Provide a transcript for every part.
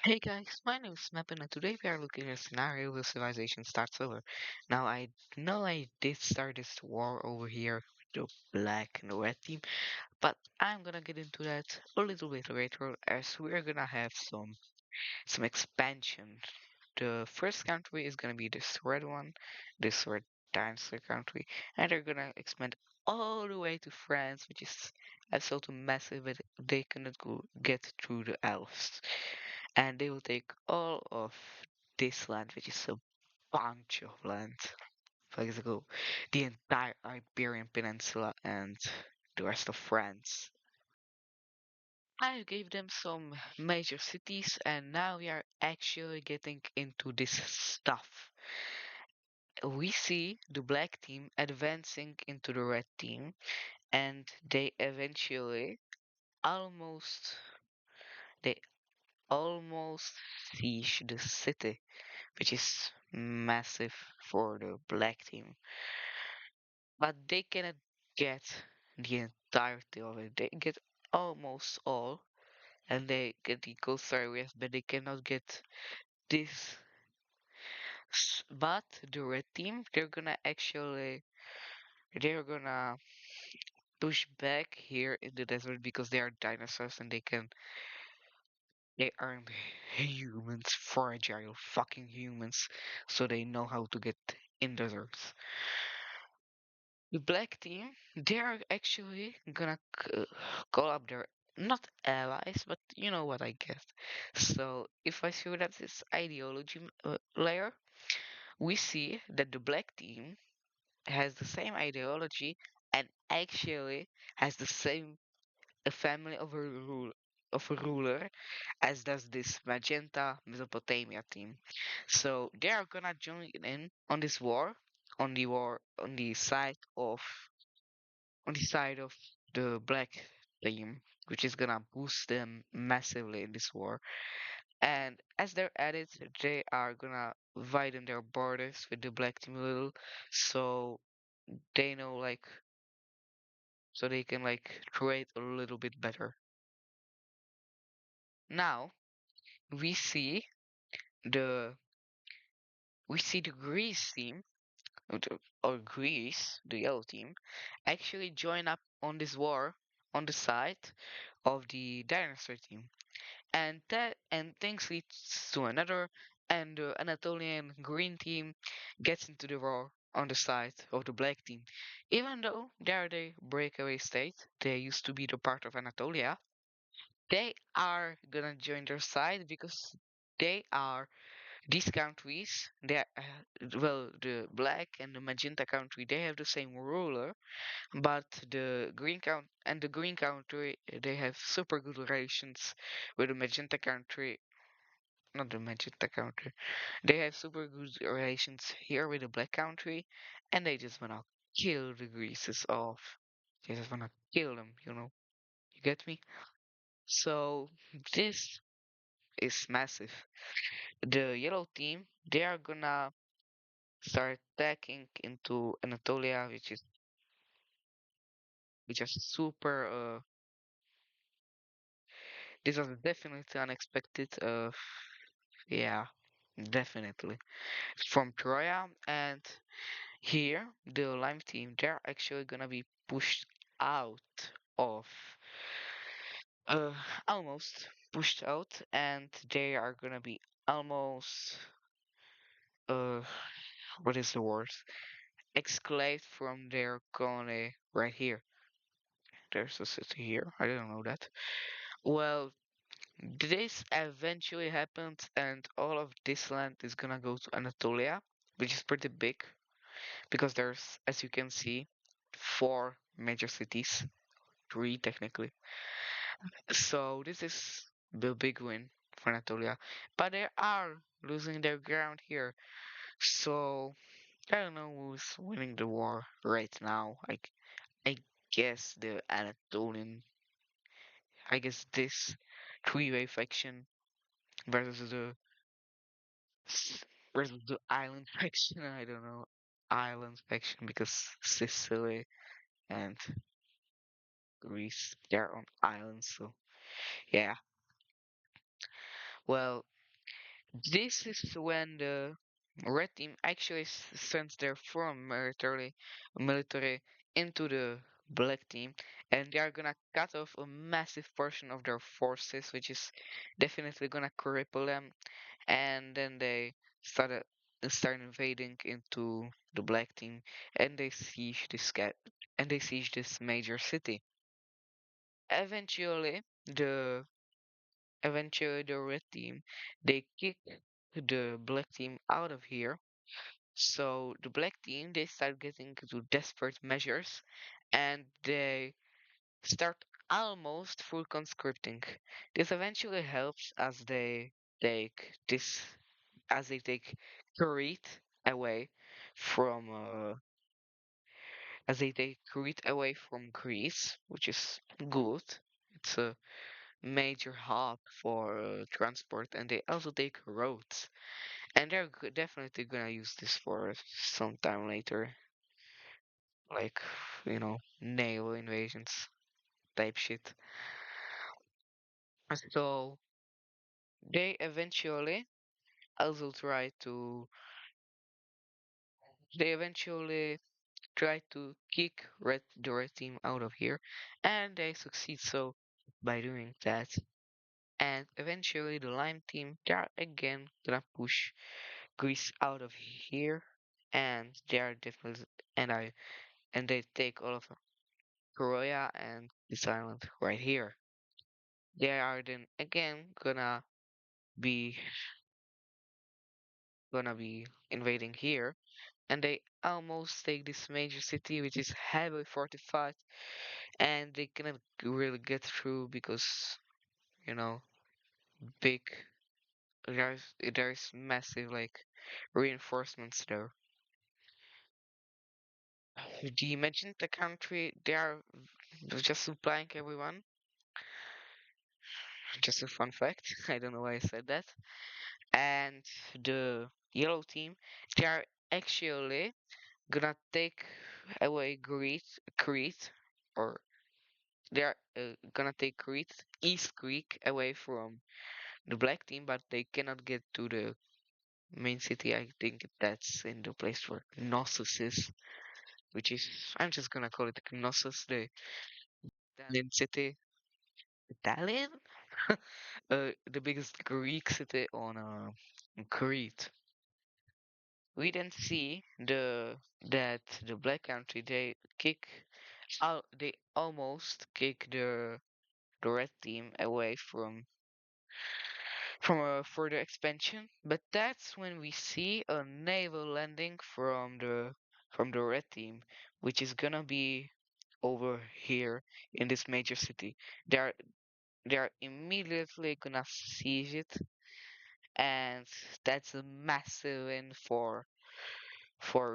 Hey guys, my name is Map and today we are looking at a scenario where civilization starts over. Now I know I did start this war over here with the black and the red team, but I'm gonna get into that a little bit later as we're gonna have some expansion. The first country is gonna be this red one, this red dinosaur country, and they're gonna expand all the way to France, which is absolutely massive, but they cannot get through the Alps and they will take all of this land, which is a bunch of land. For example, the entire Iberian Peninsula and the rest of France. I gave them some major cities, and now we are actually getting into this stuff. We see the black team advancing into the red team, and they eventually almost they almost siege the city, which is massive for the black team. But they cannot get the entirety of it. They get almost all, and they get the coastal areas, but they cannot get this. But the red team, they're gonna push back here in the desert because they are dinosaurs and they aren't humans, fragile fucking humans, so they know how to get in deserts. The black team, they are actually gonna call up their not allies, but you know what I get. So if I see that this ideology layer, we see that the black team has the same ideology and actually has the same family of a ruler as does this magenta Mesopotamia team. So they are gonna join in on this war, on the side of the black team, which is gonna boost them massively in this war. And as they're at it, they are gonna widen their borders with the black team a little, so they know so they can trade a little bit better. Now we see the the Greece team or Greece, the yellow team, actually join up on this war on the side of the dinosaur team. And things leads to another, and the Anatolian green team gets into the war on the side of the black team. Even though they are the breakaway state, they used to be the part of Anatolia, they are gonna join their side because they are these countries. They are, well, the black and the magenta country, they have the same ruler, but the green country, they have super good relations with the magenta country. Not the magenta country. They have super good relations here with the black country, and they just wanna kill the Greases off. They just wanna kill them, you know. You get me? So this is massive. The yellow team, they are gonna start attacking into Anatolia, which is super. This was definitely unexpected. Yeah, definitely from Troya. And here, the Lime team, they're actually gonna be pushed out of, uh, almost pushed out, and they are gonna be almost, uh, what is the word? Exclaved from their colony right here. There's a city here. I don't know that. Well, this eventually happens, and all of this land is gonna go to Anatolia, which is pretty big because there's, as you can see, four major cities, three technically. So this is the big win for Anatolia, but they are losing their ground here. So I don't know who's winning the war right now. I guess the Anatolian. I guess this three-way faction versus the island faction. I don't know, island faction because Sicily and Greece they're on islands. So yeah, well. This is when the red team actually sends their foreign military into the black team, and they are gonna cut off a massive portion of their forces, which is definitely gonna cripple them. And then they started start invading into the black team, and they siege this major city. Eventually, the the red team they kick the black team out of here. So the black team they start getting into desperate measures, and they start almost full conscripting. This eventually helps take this as they take Crete away from Greece, which is good. It's a major hub for transport, and they also take roads. And they're definitely gonna use this for some time later, like naval invasions type shit. So they eventually also try to they eventually try to kick the red team out of here, and they succeed so by doing that. And eventually the lime team they are again gonna push Greece out of here, and they are definitely and they take all of Croatia and this island right here. They are then again be gonna be invading here, and they almost take this major city which is heavily fortified, and they cannot really get through because you know big there's massive like reinforcements there. The Magenta country they are just supplying everyone. Just a fun fact. I don't know why I said that. And the yellow team, they are actually gonna take away Crete, or they are gonna take Crete, East Greek away from the black team, but they cannot get to the main city. I think that's in the place where Knossos is, which is, I'm just gonna call it Knossos, the Italian city. Italian? The biggest Greek city on Crete. We then see that the black country they almost kick the red team away from a further expansion, but that's when we see a naval landing from the red team, which is gonna be over here in this major city. They're they're immediately gonna seize it, and that's a massive win for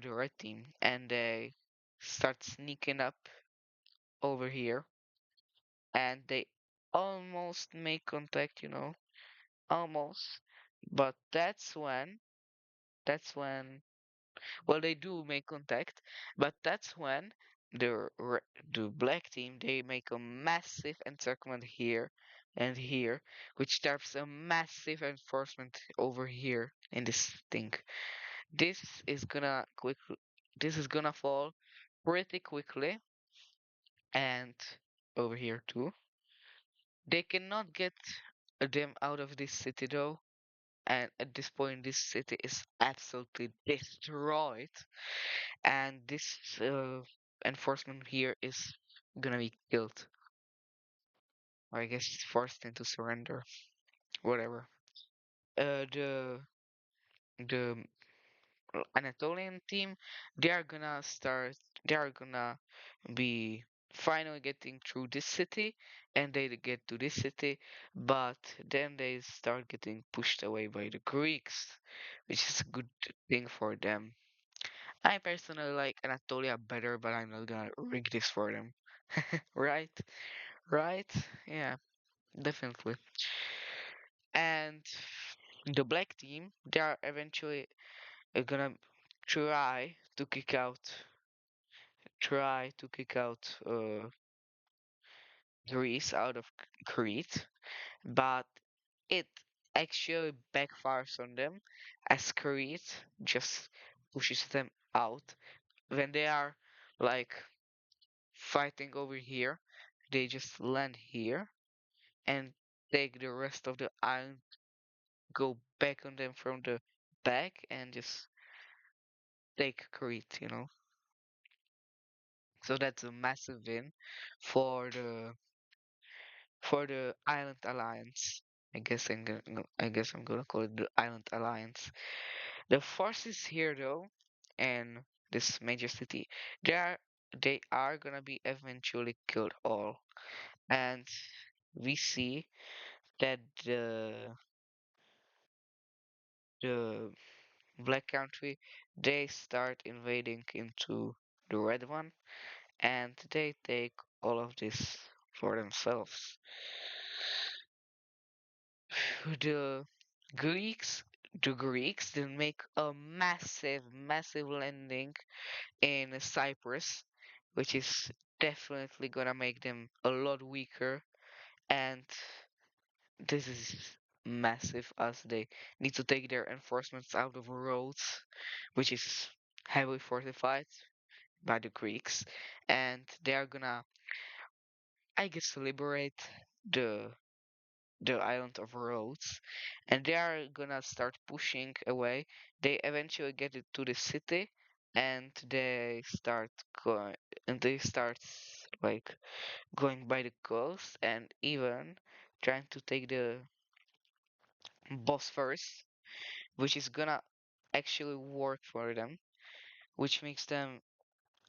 the red team, and they start sneaking up over here, and they almost make contact, almost. But that's when, well, they do make contact, but that's when the black team they make a massive encirclement here and here, which starts a massive enforcement over here in this thing. This is gonna quick. This is gonna fall pretty quickly, and over here too. They cannot get them out of this city though, and at this point, this city is absolutely destroyed, and this enforcement here is gonna be killed, or I guess forced into surrender, whatever. The Anatolian team, they are gonna start. They are gonna be finally getting through this city, and they get to this city, but then they start getting pushed away by the Greeks, which is a good thing for them. I personally like Anatolia better, but I'm not gonna rig this for them. Right? Right? Yeah, definitely. And the black team, they are eventually gonna try to kick out Greece out of Crete, but it actually backfires on them as Crete just pushes them out. When they are like fighting over here, they just land here and take the rest of the island, go back on them from the back and just take Crete. So that's a massive win for the Island Alliance. I guess I'm gonna call it the Island Alliance. The forces here though, and this major city, they are they are gonna be eventually killed all. And we see that the black country, they start invading into the red one, and they take all of this for themselves. The Greeks, the Greeks, they make a massive, massive landing in Cyprus, which is definitely gonna make them a lot weaker. And this is massive as they need to take their enforcements out of roads, which is heavily fortified by the Greeks. And they are gonna, I guess, liberate the the island of Rhodes, and they are gonna start pushing away. They eventually get it to the city, and going, they start like going by the coast, and even trying to take the Bosphorus, which is gonna actually work for them, which makes them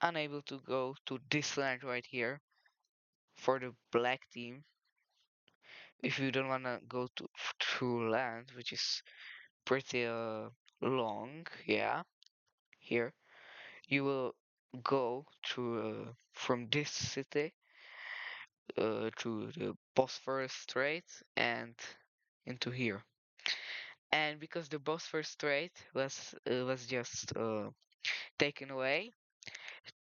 unable to go to this land right here for the black team. If you don't wanna go to through land, which is pretty long, yeah. Here you will go to from this city to the Bosphorus Strait and into here. And because the Bosphorus Strait was just taken away,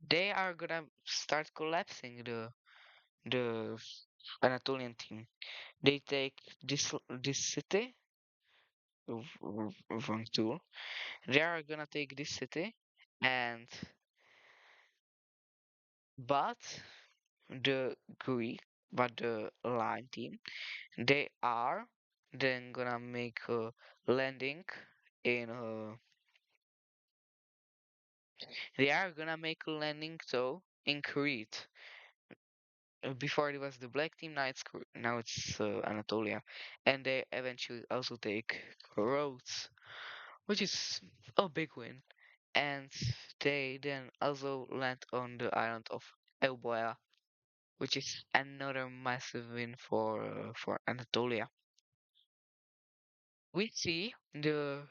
they are gonna start collapsing the Anatolian team. They take this city, wrong tool. They are gonna take this city, and but the Greek, but the line team, they are then gonna make a landing in they are gonna make a landing so in Crete. Before it was the black team, now it's Anatolia, and they eventually also take Rhodes, which is a big win. And they then also land on the island of Euboea, which is another massive win for Anatolia. We see the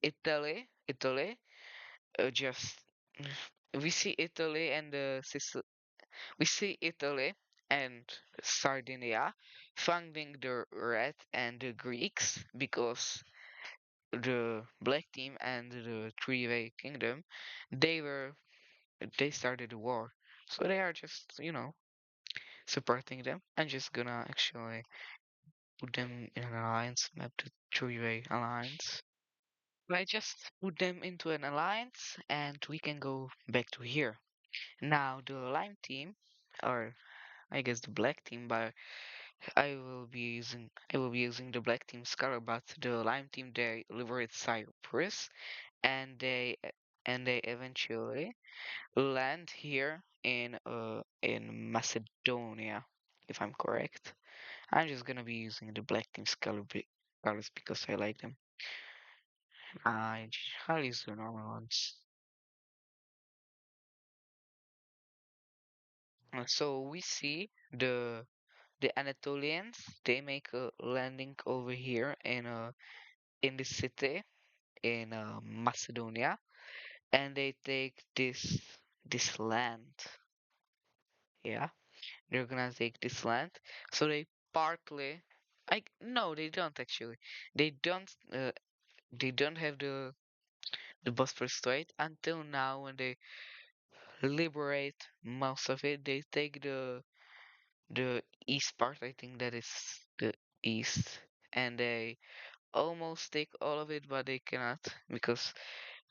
Italy just we see Italy and we see Italy and Sardinia funding the Red and the Greeks because the Black Team and the Three-Way Kingdom they were they started the war, so they are just supporting them. I'm just gonna actually put them in an alliance map to three-way alliance. I just put them into an alliance and we can go back to here. Now the lime team, or I guess the black team, but I will be using the black team scholar, but the lime team they liberate Cyprus and they eventually land here in Macedonia, if I'm correct. I'm just gonna be using the black team scholars because I like them. I'll use the normal ones. So we see the Anatolians. They make a landing over here in the city in Macedonia, and they take this land. Yeah, they're gonna take this land. So they partly, I no, they don't actually. They don't. They don't have the Bosphorus Strait until now when they liberate most of it. They take the east part. I think that is the east, and they almost take all of it, but they cannot because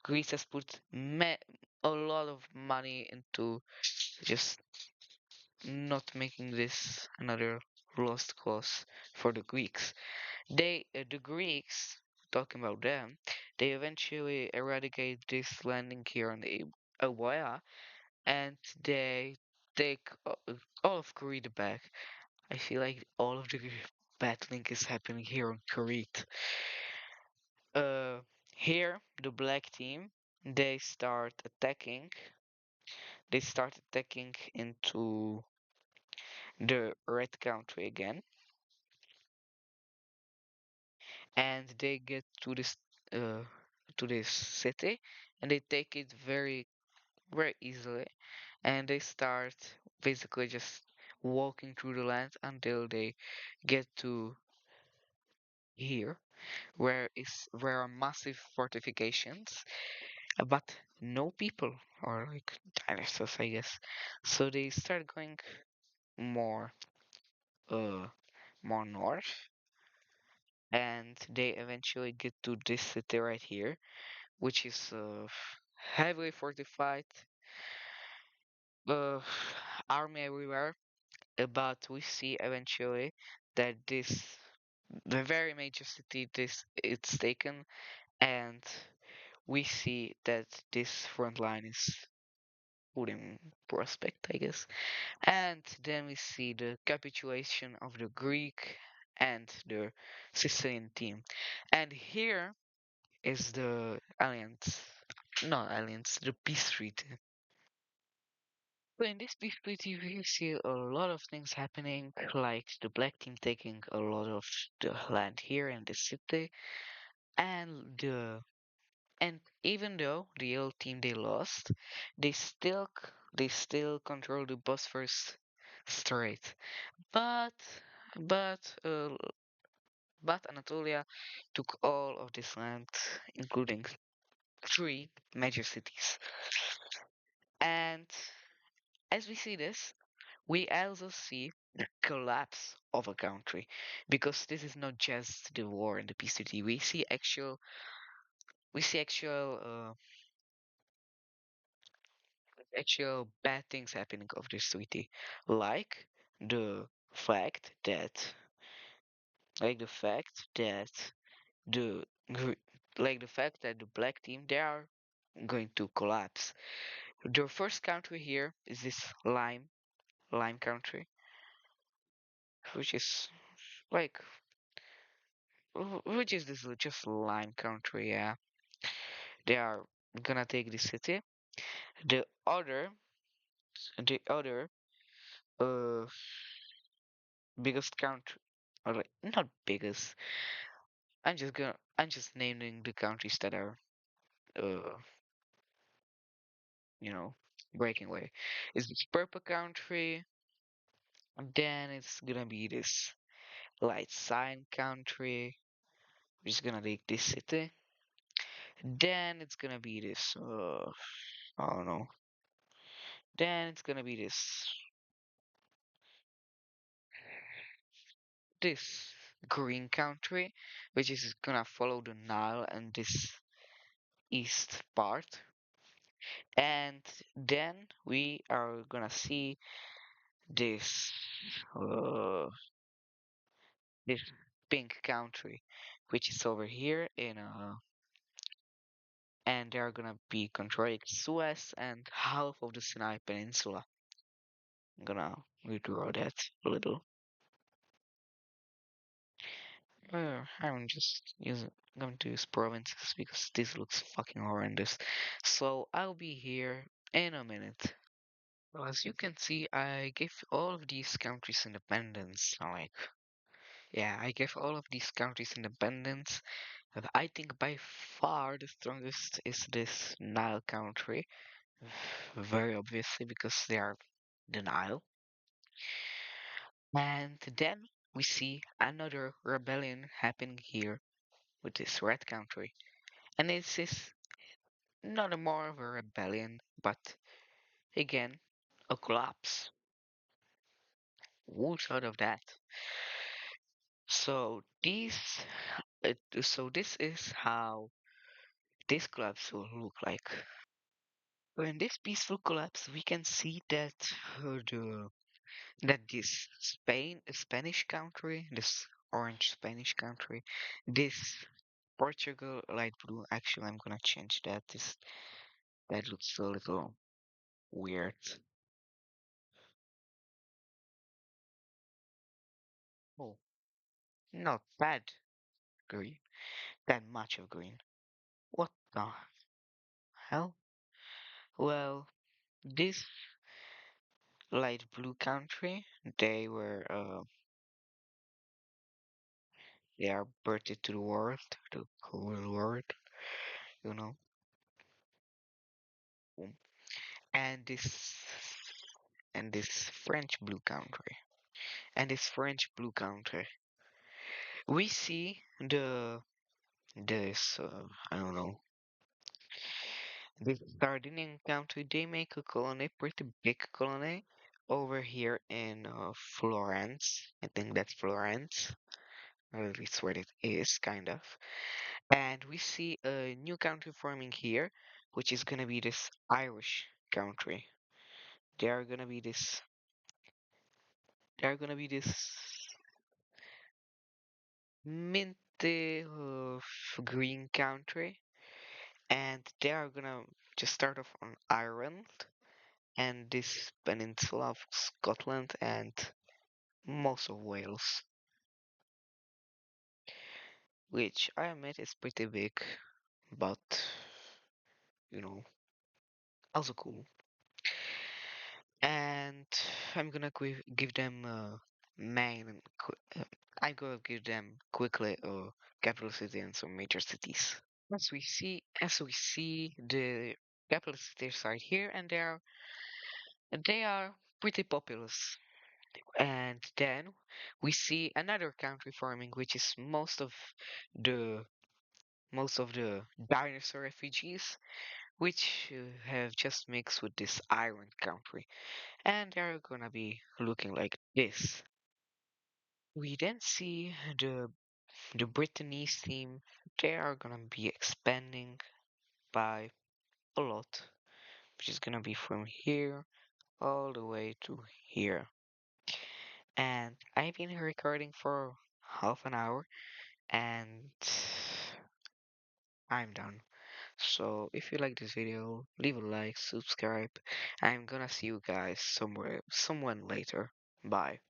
Greece has put a lot of money into just not making this another lost cause for the Greeks. The Greeks, talking about them, they eventually eradicate this landing here on the Euboea, and they take all of Crete back. I feel like all of the battling is happening here on Crete. Uh, Here the black team they start attacking. They start attacking into the red country again, and they get uh to this city, and they take it very easily, and they start basically just walking through the land until they get to here, where are massive fortifications, but no people or like dinosaurs, I guess. So they start going more uh more north, and they eventually get to this city right here, which is heavily fortified, uh army everywhere. But we see eventually that the very major city this it's taken, and we see that this front line is put in prospect, I guess. And then we see the capitulation of the Greek and the Sicilian team. And here is the alliance, not alliance, the peace treaty. So in this peace treaty, we see a lot of things happening, like the black team taking a lot of the land here in the city, and even though the yellow team they lost, they still control the Bosphorus Strait. But but uh, but Anatolia took all of this land, including three major cities. And as we see this, we also see the collapse of a country, because this is not just the war and the peace treaty. We see actual bad things happening of this treaty, like the fact that the fact that the gr- the fact that the black team they are going to collapse. The first country here is this lime country, which is like which is this just lime country. Yeah, they are gonna take the city. The other the other uh biggest country, or like not biggest. I'm just naming the countries that are uh you know breaking away. Is this purple country? Then it's gonna be this light sign country, which is gonna take this city. Then it's gonna be this I don't know. Then it's gonna be this green country, which is gonna follow the Nile and this east part. And then we are gonna see this uh this pink country, which is over here in and they're gonna be controlling Suez and half of the Sinai Peninsula. I'm gonna redraw that a little. I'm just going to use provinces because this looks fucking horrendous. So I'll be here in a minute. Well, as you can see, I gave all of these countries independence. Yeah, I gave all of these countries independence. But I think by far the strongest is this Nile country. Very obviously because they are the Nile. And then we see another rebellion happening here with this red country. And this is not a more of a rebellion, but again, a collapse. Who thought of that? So this is how this collapse will look like. So in this peaceful collapse, we can see that this Spanish country, this orange Spanish country, this Portugal light blue. Actually, I'm gonna change that. That looks a little weird. Oh, not bad green. That much of green. What the hell? Well, this light blue country, they are birthed to the world, the whole world, you know. Um, And this French blue country, and this French blue country, we see this I don't know, this Sardinian country. They make a colony, pretty big colony, over here in Florence. I think that's Florence. Or at least where it is, kind of. And we see a new country forming here, which is gonna be this Irish country. They are gonna be this. They are gonna be this minty green country, and they are gonna just start off on Ireland and this peninsula of Scotland and most of Wales, which I admit is pretty big, but you know, also cool. And I'm gonna give them main. I'm gonna give them quickly capital city and some major cities. As we see, the capital cities are here, and they are pretty populous. And then we see another country forming, which is the most of the dinosaur refugees, which have just mixed with this iron country, and they're gonna be looking like this. We then see the Brittany's theme. They are gonna be expanding by a lot, which is gonna be from here all the way to here. And I've been recording for half an hour, and I'm done. So if you like this video, leave a like, subscribe. I'm gonna see you guys someone later. Bye.